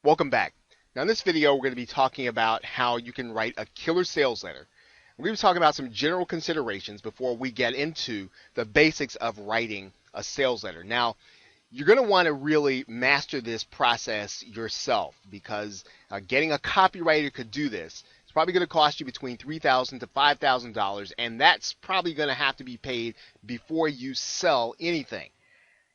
Welcome back. Now in this video we're going to be talking about how you can write a killer sales letter. We're going to be talking about some general considerations before we get into the basics of writing a sales letter. Now you're going to want to really master this process yourself because getting a copywriter could do this. It's probably going to cost you between $3,000 to $5,000, and that's probably going to have to be paid before you sell anything.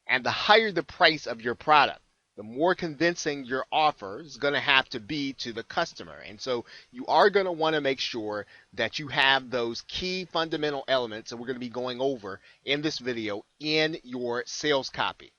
And the higher the price of your product, the more convincing your offer is going to have to be to the customer. And so you are going to want to make sure that you have those key fundamental elements that we're going to be going over in this video in your sales copy.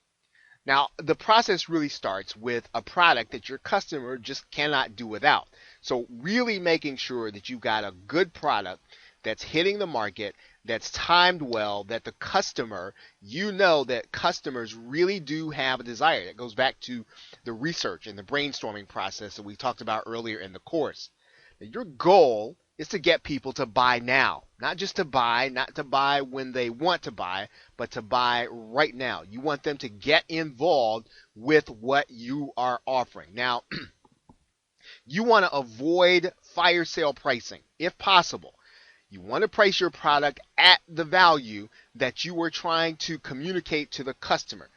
Now, the process really starts with a product that your customer just cannot do without. So really making sure that you've got a good product that's hitting the market, that's timed well, that the customer, you know that customers really do have a desire. That goes back to the research and the brainstorming process that we talked about earlier in the course. Now, your goal is to get people to buy now. Not just to buy, not to buy when they want to buy, but to buy right now. You want them to get involved with what you are offering. Now, you want to avoid fire sale pricing if possible. You want to price your product at the value that you are trying to communicate to the customer.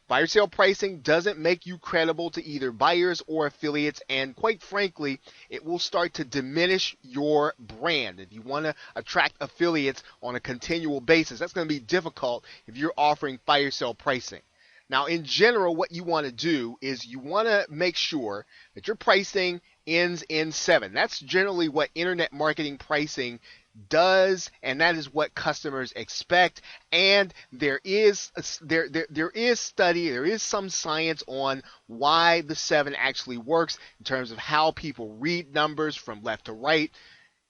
Fire sale pricing doesn't make you credible to either buyers or affiliates, and quite frankly, it will start to diminish your brand. If you want to attract affiliates on a continual basis, that's going to be difficult if you're offering fire sale pricing. Now, in general, what you want to do is you want to make sure that your pricing ends in 7. That's generally what internet marketing pricing does, and that is what customers expect. And there is some science on why the 7 actually works in terms of how people read numbers from left to right.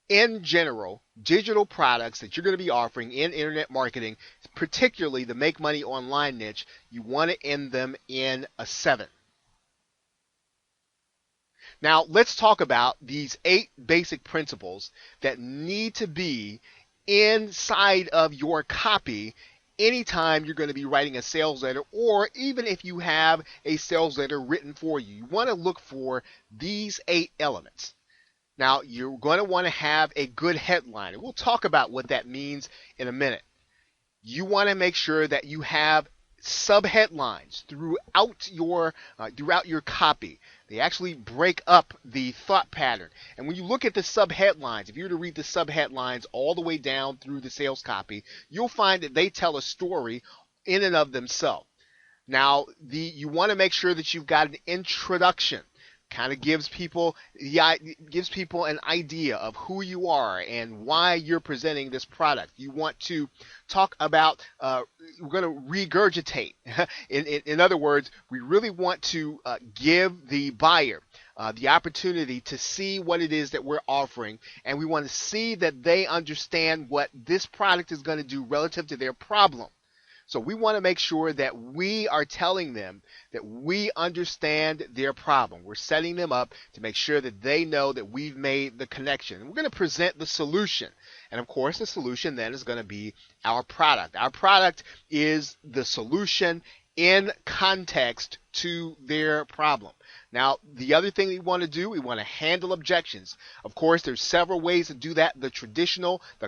In general, digital products that you're going to be offering in internet marketing, particularly the make money online niche, you want to end them in a 7. Now, let's talk about these 8 basic principles that need to be inside of your copy anytime you're going to be writing a sales letter, or even if you have a sales letter written for you. You want to look for these 8 elements. Now, you're going to want to have a good headline, and we'll talk about what that means in a minute. You want to make sure that you have subheadlines throughout your copy. They actually break up the thought pattern. And when you look at the subheadlines, if you were to read the subheadlines all the way down through the sales copy, you'll find that they tell a story in and of themselves. Now, you want to make sure that you've got an introduction. Kind of gives people an idea of who you are and why you're presenting this product. You want to talk about, we're going to regurgitate. In other words, we really want to give the buyer the opportunity to see what it is that we're offering, and we want to see that they understand what this product is going to do relative to their problem. So we want to make sure that we are telling them that we understand their problem. We're setting them up to make sure that they know that we've made the connection. And we're going to present the solution. And of course, the solution then is going to be our product. Our product is the solution in context to their problem. Now, the other thing we want to do, we want to handle objections. Of course, there's several ways to do that. The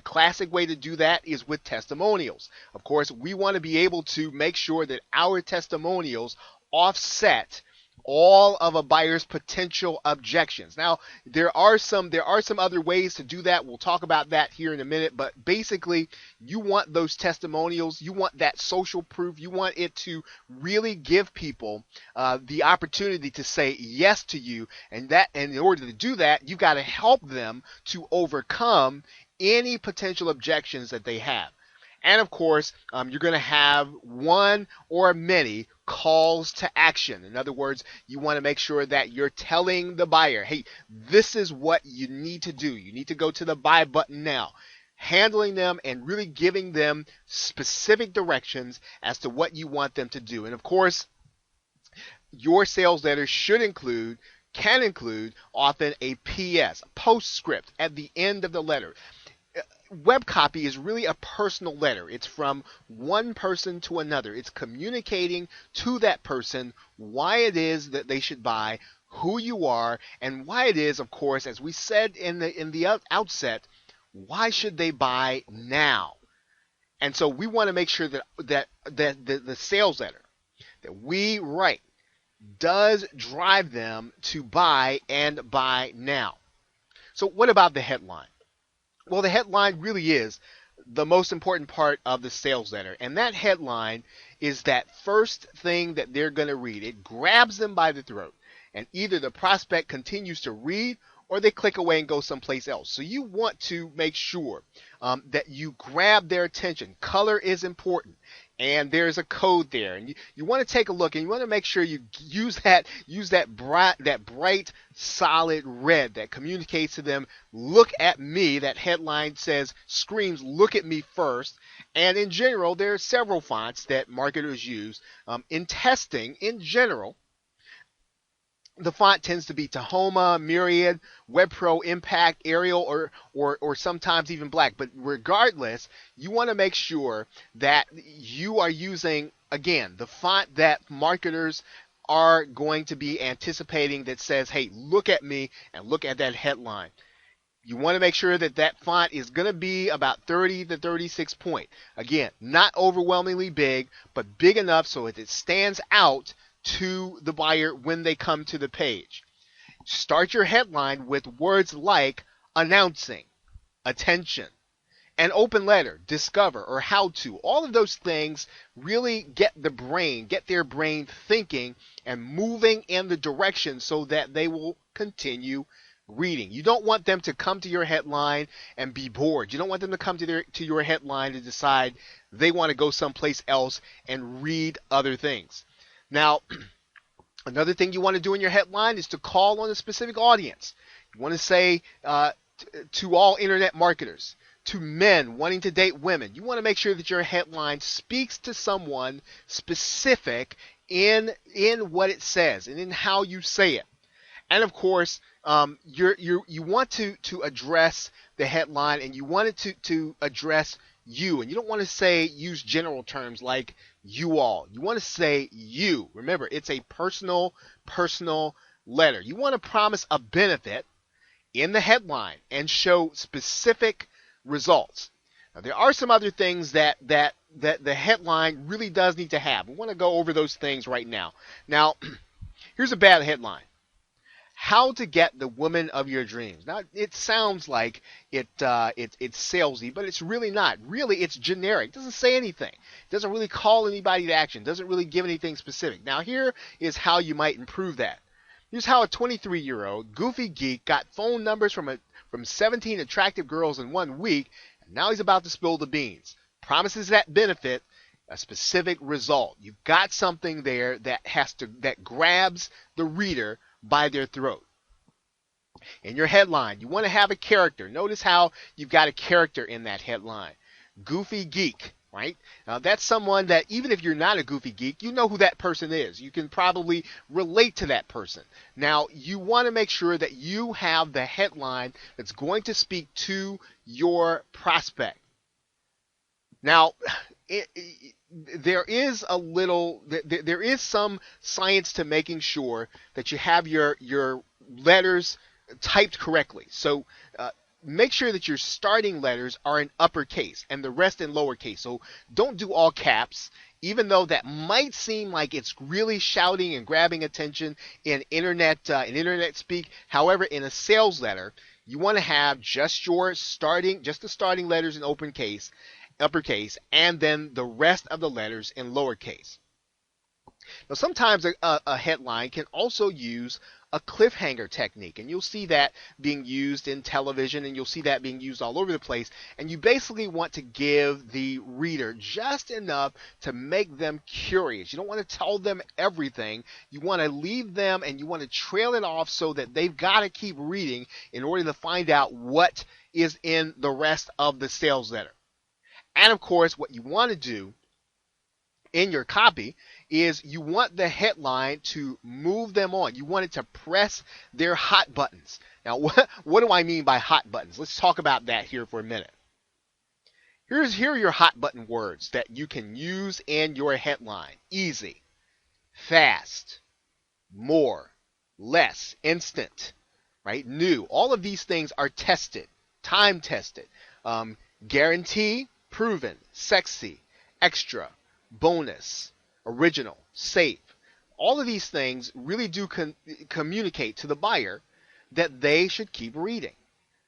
classic way to do that is with testimonials. Of course, we want to be able to make sure that our testimonials offset all of a buyer's potential objections. Now, there are some other ways to do that. We'll talk about that here in a minute, but basically, you want those testimonials, you want that social proof, you want it to really give people the opportunity to say yes to you, and in order to do that, you've got to help them to overcome any potential objections that they have. And of course, you're going to have one or many calls to action. In other words, you want to make sure that you're telling the buyer, hey, this is what you need to do. You need to go to the buy button now. Handling them and really giving them specific directions as to what you want them to do. And of course, your sales letter can include often a PS, a postscript at the end of the letter. Web copy is really a personal letter. It's from one person to another. It's communicating to that person why it is that they should buy, who you are, and why it is, of course, as we said in the outset, why should they buy now? And so we want to make sure that the sales letter that we write does drive them to buy and buy now. So what about the headline? Well, the headline really is the most important part of the sales letter. And that headline is that first thing that they're going to read. It grabs them by the throat. And either the prospect continues to read or they click away and go someplace else. So you want to make sure that you grab their attention. Color is important. And there's a code there, and you want to take a look, and you want to make sure you use that bright, solid red that communicates to them, look at me. That headline screams, look at me first. And in general, there are several fonts that marketers use. In testing, in general, the font tends to be Tahoma, Myriad, WebPro, Impact, Arial, or sometimes even black. But regardless, you want to make sure that you are using, again, the font that marketers are going to be anticipating that says, hey, look at me and look at that headline. You want to make sure that that font is going to be about 30 to 36 point. Again, not overwhelmingly big, but big enough so that it stands out to the buyer when they come to the page. Start your headline with words like announcing, attention, an open letter, discover, or how to. All of those things really get their brain thinking and moving in the direction so that they will continue reading. You don't want them to come to your headline and be bored. You don't want them to come to your headline and decide they want to go someplace else and read other things. Now, another thing you want to do in your headline is to call on a specific audience. You want to say to all internet marketers, to men wanting to date women. You want to make sure that your headline speaks to someone specific in what it says and in how you say it. And of course, you want to address the headline, and you want it to address you. And you don't want to use general terms like you all. You want to say you. Remember, it's a personal letter. You want to promise a benefit in the headline and show specific results. Now, there are some other things that the headline really does need to have. We want to go over those things right now. Now, here's a bad headline. How to get the woman of your dreams. Now, it sounds like it's salesy, but it's really not. Really, it's generic. It doesn't say anything. It doesn't really call anybody to action. It doesn't really give anything specific. Now, here is how you might improve that. Here's how a 23-year-old goofy geek got phone numbers from 17 attractive girls in 1 week, and now he's about to spill the beans. Promises that benefit a specific result. You've got something there that grabs the reader by their throat. In your headline, you want to have a character. Notice how you've got a character in that headline. Goofy geek, right? Now, that's someone that even if you're not a goofy geek, you know who that person is. You can probably relate to that person. Now, you want to make sure that you have the headline that's going to speak to your prospect. Now, there is some science to making sure that you have your letters typed correctly. So make sure that your starting letters are in uppercase and the rest in lowercase. So don't do all caps, even though that might seem like it's really shouting and grabbing attention in internet speak. However, in a sales letter, you want to have just the starting letters in uppercase, and then the rest of the letters in lowercase. Now, sometimes a headline can also use a cliffhanger technique, and you'll see that being used in television, and you'll see that being used all over the place. And you basically want to give the reader just enough to make them curious. You don't want to tell them everything. You want to leave them, and you want to trail it off so that they've got to keep reading in order to find out what is in the rest of the sales letter. And of course, what you want to do in your copy is you want the headline to move them on. You want it to press their hot buttons. Now, what do I mean by hot buttons? Let's talk about that here for a minute. Here are your hot button words that you can use in your headline. Easy, fast, more, less, instant, right? New. All of these things are tested, time tested. Um, Guarantee, proven, sexy, extra, bonus, original, safe. All of these things really do communicate to the buyer that they should keep reading,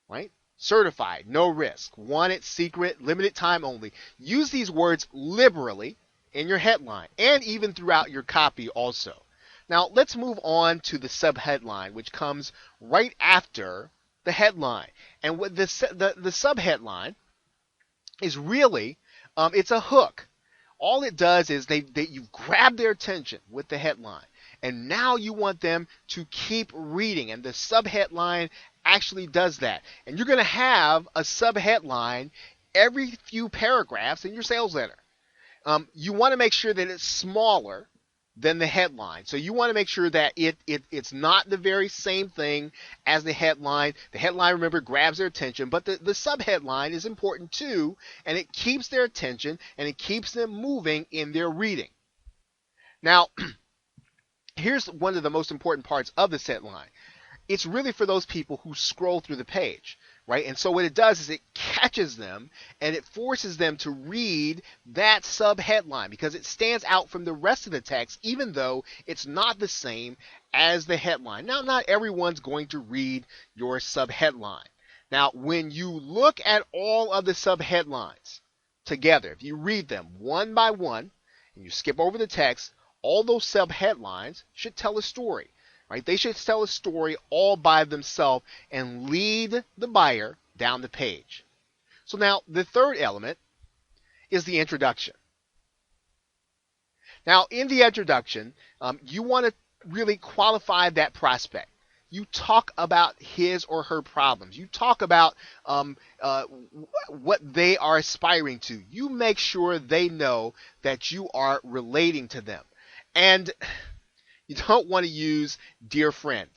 right? Certified, no risk, wanted, secret, limited time only. Use these words liberally in your headline and even throughout your copy also. Now let's move on to the subheadline, which comes right after the headline. And what the subheadline is really, it's a hook. All it does is you grab their attention with the headline, and now you want them to keep reading, and the subheadline actually does that. And you're going to have a subheadline every few paragraphs in your sales letter. You want to make sure that it's smaller than the headline. So you want to make sure that it's not the very same thing as the headline. The headline, remember, grabs their attention, but the subheadline is important too, and it keeps their attention and it keeps them moving in their reading. Now, here's one of the most important parts of this headline. It's really for those people who scroll through the page, right? And so what it does is it catches them and it forces them to read that subheadline because it stands out from the rest of the text, even though it's not the same as the headline. Now, not everyone's going to read your subheadline. Now, when you look at all of the subheadlines together, if you read them one by one and you skip over the text, all those subheadlines should tell a story. Right? They should tell a story all by themselves and lead the buyer down the page. So now the third element is the introduction. Now in the introduction, you want to really qualify that prospect. You talk about his or her problems. You talk about what they are aspiring to. You make sure they know that you are relating to them. And you don't want to use dear friend.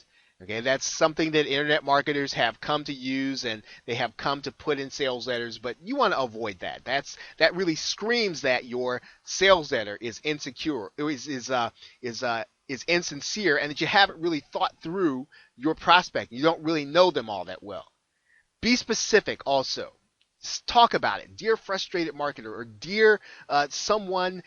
Okay, that's something that internet marketers have come to use and they have come to put in sales letters, but you want to avoid that. That really screams that your sales letter is insecure, is insincere, and that you haven't really thought through your prospect. You don't really know them all that well. Be specific also. Talk about it, dear frustrated marketer, or dear someone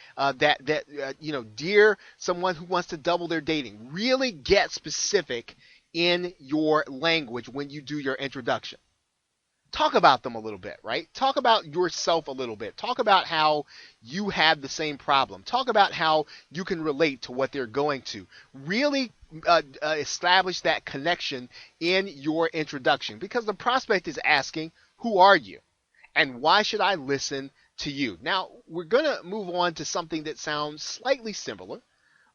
dear someone who wants to double their dating. Really get specific in your language when you do your introduction. Talk about them a little bit, right? Talk about yourself a little bit. Talk about how you have the same problem. Talk about how you can relate to what they're going to. Really establish that connection in your introduction, because the prospect is asking, who are you? And why should I listen to you? Now, we're going to move on to something that sounds slightly similar,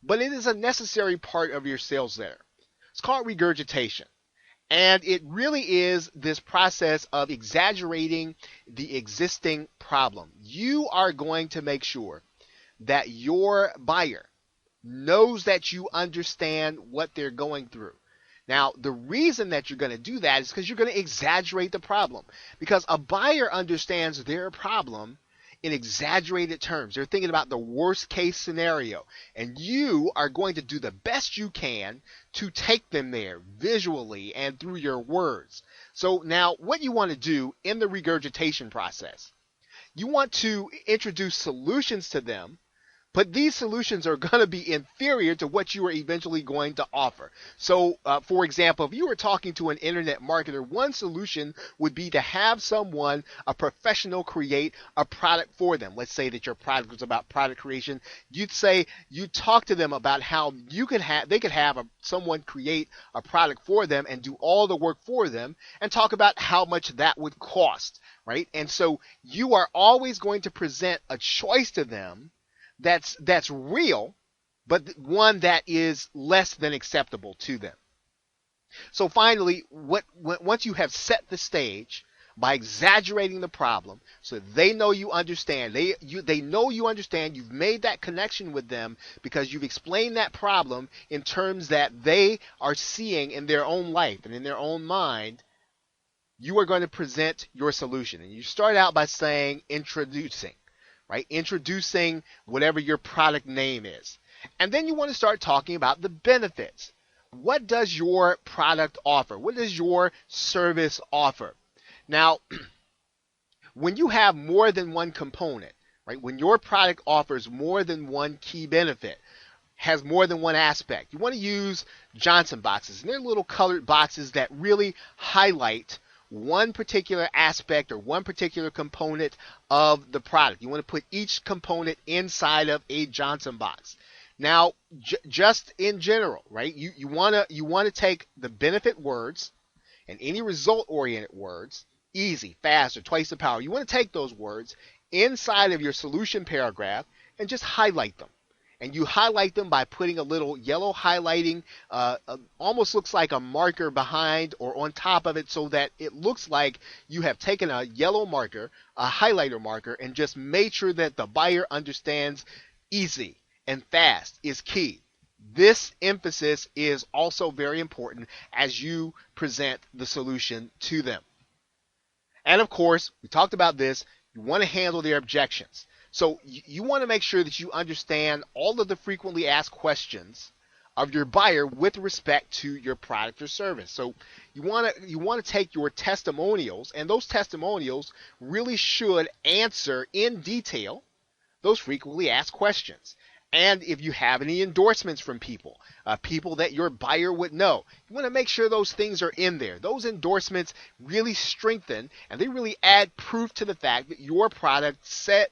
but it is a necessary part of your sales letter. It's called regurgitation. And it really is this process of exaggerating the existing problem. You are going to make sure that your buyer knows that you understand what they're going through. Now, the reason that you're going to do that is because you're going to exaggerate the problem. Because a buyer understands their problem in exaggerated terms. They're thinking about the worst case scenario. And you are going to do the best you can to take them there visually and through your words. So now what you want to do in the regurgitation process, you want to introduce solutions to them, but these solutions are going to be inferior to what you are eventually going to offer. So, for example, if you were talking to an internet marketer, one solution would be to have someone, a professional, create a product for them. Let's say that your product was about product creation. You'd talk to them about how they could have someone create a product for them and do all the work for them, and talk about how much that would cost, right? And so you are always going to present a choice to them that's real, but one that is less than acceptable to them. So finally, once you have set the stage by exaggerating the problem, so they know you understand, they know you understand, you've made that connection with them because you've explained that problem in terms that they are seeing in their own life and in their own mind, you are going to present your solution. And you start out by saying introducing. Right? Introducing whatever your product name is. And then you want to start talking about the benefits. what does your product offer? What does your service offer? Now, when you have more than one component, right? When your product offers more than one key benefit, has more than one aspect, you want to use Johnson boxes. And they're little colored boxes that really highlight one particular aspect or one particular component of the product. You want to put each component inside of a Johnson box. Now, just in general, right? You want to take the benefit words and any result-oriented words, easy, fast, or twice the power. You want to take those words inside of your solution paragraph and just highlight them. And you highlight them by putting a little yellow highlighting, almost looks like a marker behind or on top of it, so that it looks like you have taken a yellow marker, a highlighter marker, and just made sure that the buyer understands easy and fast is key. This emphasis is also very important as you present the solution to them. And of course, we talked about this, you want to handle their objections. So you want to make sure that you understand all of the frequently asked questions of your buyer with respect to your product or service. So you want to take your testimonials, and those testimonials really should answer in detail those frequently asked questions. And if you have any endorsements from people, people that your buyer would know, you want to make sure those things are in there. Those endorsements really strengthen and they really add proof to the fact that your product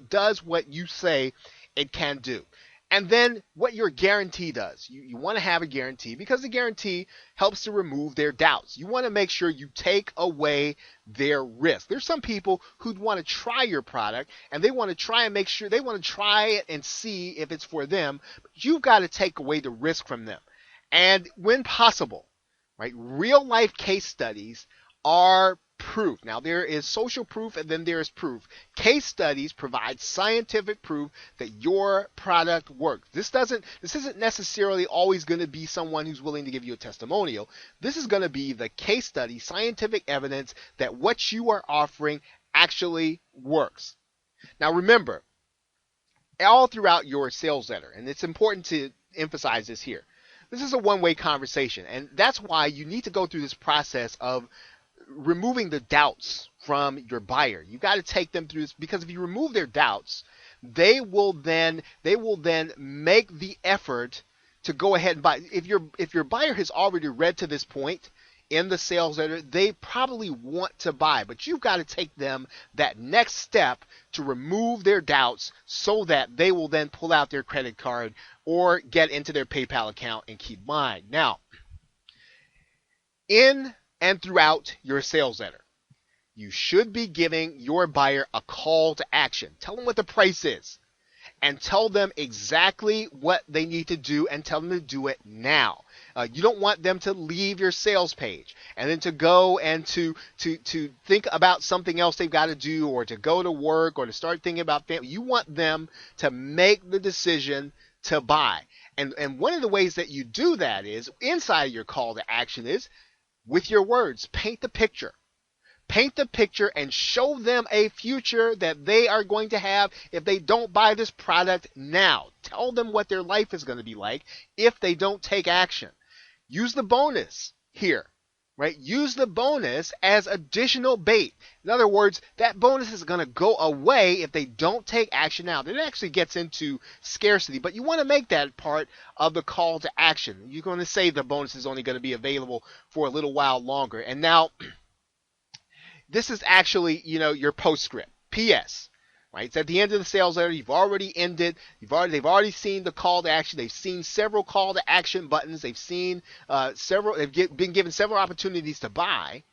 does what you say it can do. And then what your guarantee does. You want to have a guarantee because the guarantee helps to remove their doubts. You want to make sure you take away their risk. There's some people who'd want to try your product and they want to try and make sure, they want to try it and see if it's for them. But you've got to take away the risk from them. And when possible, right, real life case studies are proof. Now there is social proof and then there is proof. Case studies provide scientific proof that your product works. This isn't necessarily always going to be someone who's willing to give you a testimonial. This is going to be the case study, scientific evidence that what you are offering actually works. Now remember, all throughout your sales letter, and it's important to emphasize this here, this is a one-way conversation, and that's why you need to go through this process of removing the doubts from your buyer. You got to take them through this, because if you remove their doubts, they will then make the effort to go ahead and buy. If your buyer has already read to this point in the sales letter, they probably want to buy, but you've got to take them that next step to remove their doubts so that they will then pull out their credit card or get into their PayPal account and keep buying. Now, in and throughout your sales letter, you should be giving your buyer a call to action. Tell them what the price is and tell them exactly what they need to do and tell them to do it now. You don't want them to leave your sales page and then to go and to think about something else they've got to do, or to go to work, or to start thinking about family. You want them to make the decision to buy. And one of the ways that you do that is inside your call to action is with your words. Paint the picture. Paint the picture and show them a future that they are going to have if they don't buy this product now. Tell them what their life is going to be like if they don't take action. Use the bonus here, right? Use the bonus as additional bait. In other words, that bonus is going to go away if they don't take action now. That actually gets into scarcity, but you want to make that part of the call to action. You're going to say the bonus is only going to be available for a little while longer. And now, this is actually, your postscript. P.S. Right? It's at the end of the sales letter. You've already ended. They've already seen the call to action. They've seen several call to action buttons. They've seen been given several opportunities to buy.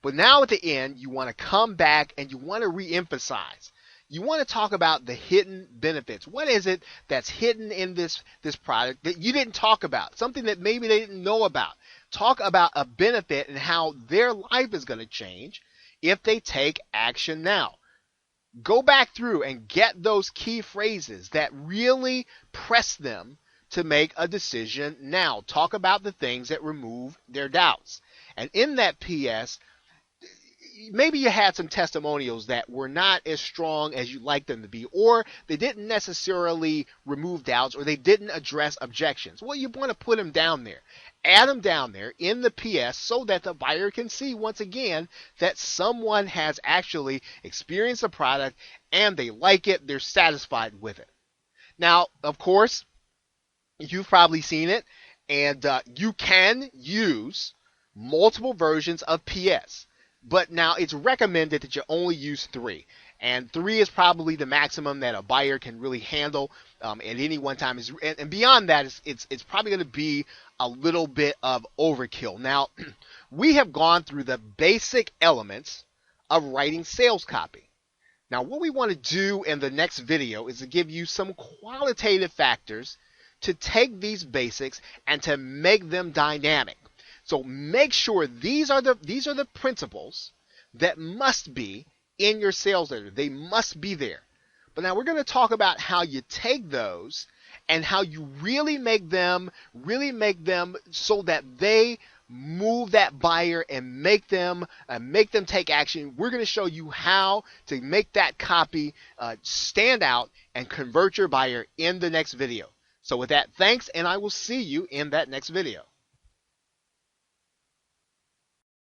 But now at the end, you want to come back and you want to reemphasize. You want to talk about the hidden benefits. What is it that's hidden in this product that you didn't talk about? Something that maybe they didn't know about. Talk about a benefit and how their life is going to change if they take action now. Go back through and get those key phrases that really press them to make a decision now. Talk about the things that remove their doubts. And in that PS, maybe you had some testimonials that were not as strong as you'd like them to be, or they didn't necessarily remove doubts, or they didn't address objections. Well, you want to put them down there. Add them down there in the PS so that the buyer can see once again that someone has actually experienced the product and they like it, they're satisfied with it. Now, of course, you've probably seen it, and you can use multiple versions of PS. But now it's recommended that you only use 3. And 3 is probably the maximum that a buyer can really handle at any one time. And beyond that, it's probably going to be a little bit of overkill. Now, we have gone through the basic elements of writing sales copy. Now, what we want to do in the next video is to give you some qualitative factors to take these basics and to make them dynamic. So make sure these are the principles that must be in your sales letter. They must be there. But now we're going to talk about how you take those and how you really make them so that they move that buyer and make them take action. We're going to show you how to make that copy stand out and convert your buyer in the next video. So with that, thanks, and I will see you in that next video.